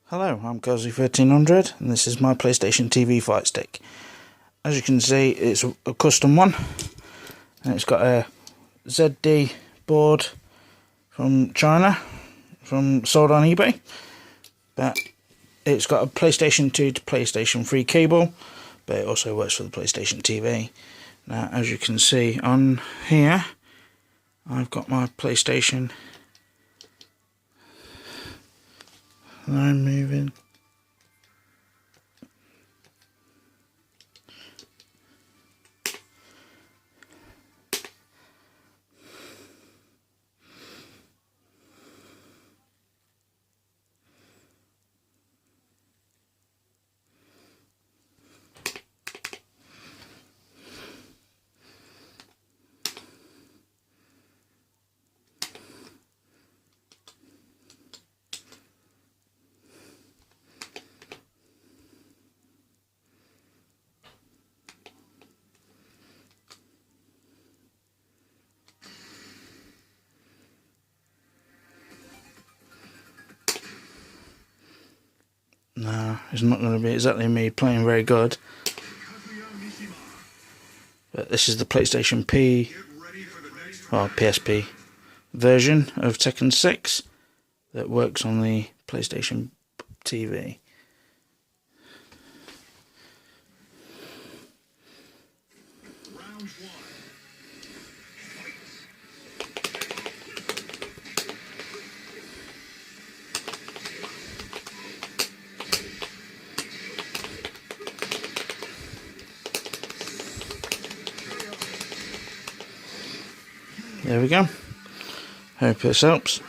Hello, I'm Cozy1300 and this is my PlayStation TV fight stick. As you can see, it's a custom one and it's got a ZD board from China, sold on eBay. But it's got a PlayStation 2 to PlayStation 3 cable, but it also works for the PlayStation TV. Now, as you can see on here, I've got my PlayStation. I'm moving. No, it's not going to be exactly me playing very good. But this is the PlayStation PSP version of Tekken 6 that works on the PlayStation TV. There we go. Hope this helps.